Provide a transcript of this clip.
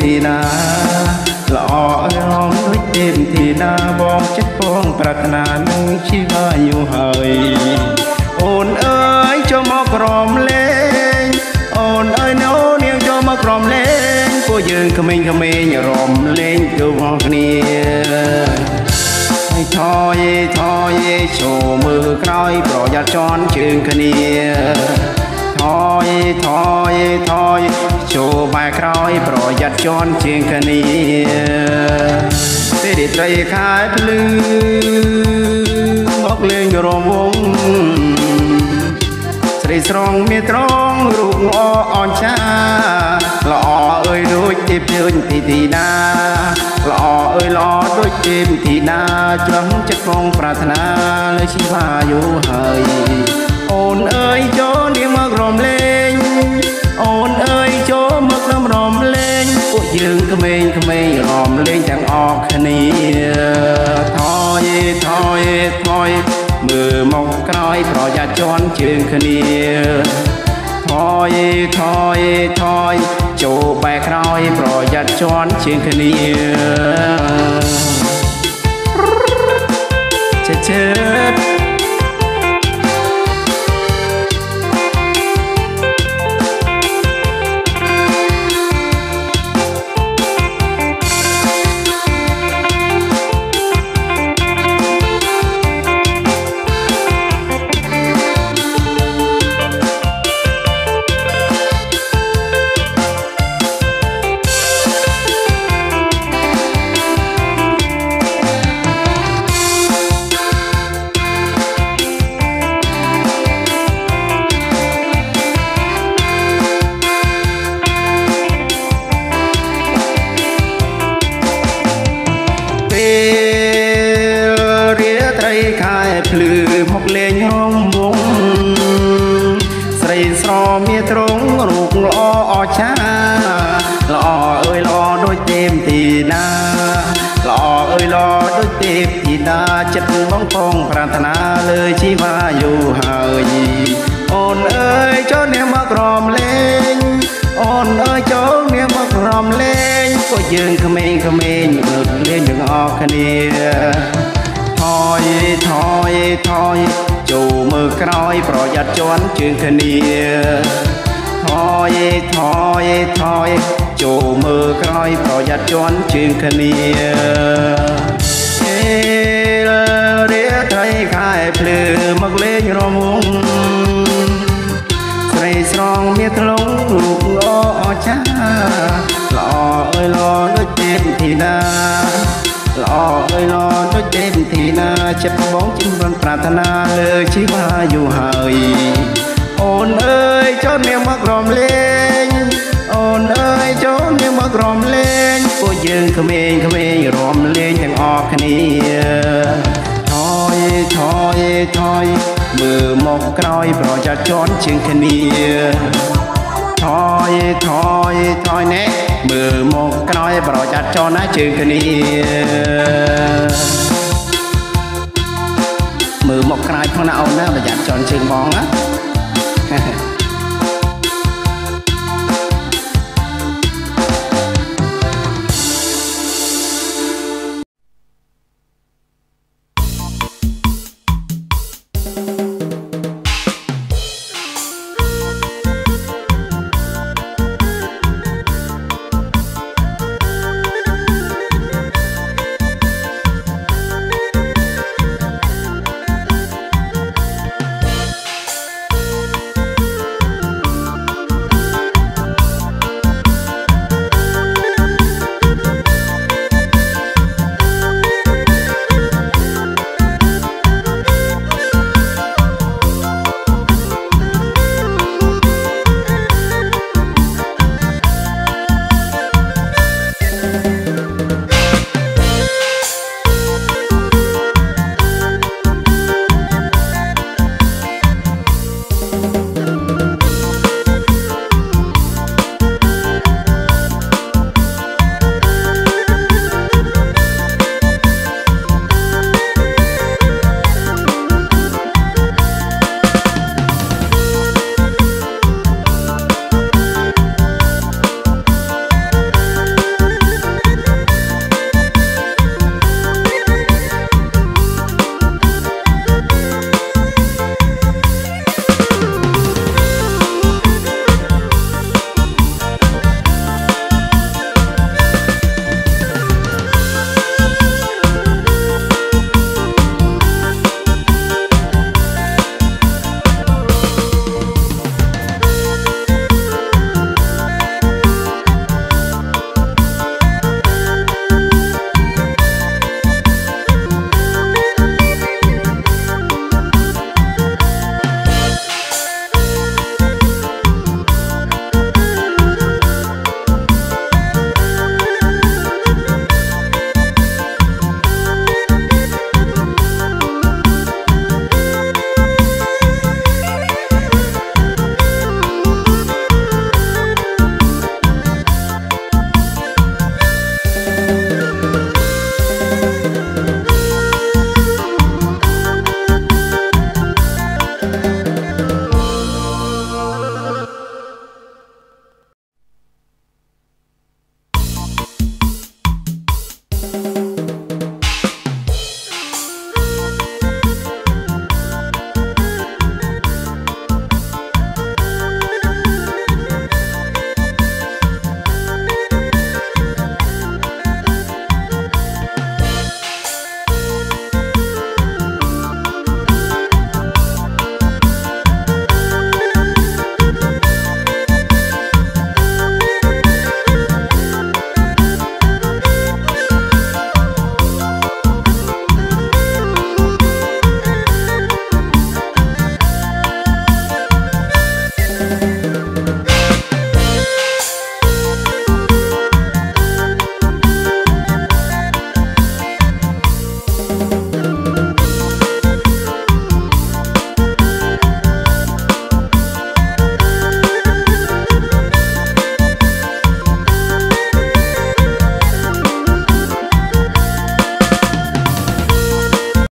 ធីណាល្អឲ្យរំដូចទេពធីតាបងចិត្តបងប្រាថ្នានឹងជីវអាយុហើយអូនអើយចូលមកក្រំលេងអូនអើយណូនាងចូលមកក្រំលេងពួកយើងក្មេងៗរំលេងចូលមកគ្នាថយចូលមើលក្រោយប្រយ័ត្នជន់ជើងគ្នាថយចូលបែរក្រោយប្រយ័ត្នជន់ជើងគ្នាទេរីត្រីខែភ្លឺមកលេងរំវងស្រីស្រងមានត្រង់រូបល្អអញ្ចាល្អអើយដូចទេពធីតាល្អអើយល្អដូចទេពធីតាច្រំចិត្តផងប្រាថ្នាលើជីវអាយុហើយអូនអើយចូលនាងមករំលេងអូនអើយចូលមករំលេងពួកយើងក្មេងរំលេងទាំងអស់គ្នាថយមើលមកក្រោយប្រយ័ត្នជន់ជើងគ្នាថយចូលបែរក្រោយប្រយ័ត្នជន់ជើងគ្នាជើតភ្លឺមកលេងរំវងស្រីស្រមាត្រង់រូបល្អអស្ចារ្យល្អអើយល្អដូចទេពធីតាល្អអើយល្អដូចទេពធីតាចិត្តបងផងប្រាថ្នាលើជីវអាយុហើយអូនអើយចូលនាងមកក្រំលេងអូនអើយចូលនាងមកក្រំលេងពួកយើងក្មេងមើលលេងទាំងអស់គ្នាថយចូលមើលក្រោយប្រយ័ត្នជន់ជើងគ្នាថយចូលមើលក្រោយប្រយ័ត្នជន់ជើងគ្នារាត្រីខែភ្លឺមកលេងរំវងស្រីស្រងមានថ្លុងរូបល្អអស្ចារ្យល្អអើយល្អដូចទេពធីតាល្អអើយល្អដូចទេពធីតាចិត្តបងជំរុញប្រាថ្នាលើជីវអាយុហើយអូនអើយចូលនាងមកក្រំលេងអូនអើយចូលនាងមកក្រំលេងពួកយើងក្មេងរំលេងទាំងអស់គ្នាថយមើលមកក្រោយប្រយ័ត្នជន់ជើងគ្នាថយណែមើលមកក្រោយប្រយ័ត្នជន់ណាជើងគ្នាមើលមកក្រោយផងណាអូនណាប្រយ័ត្នជន់ជើងបងណា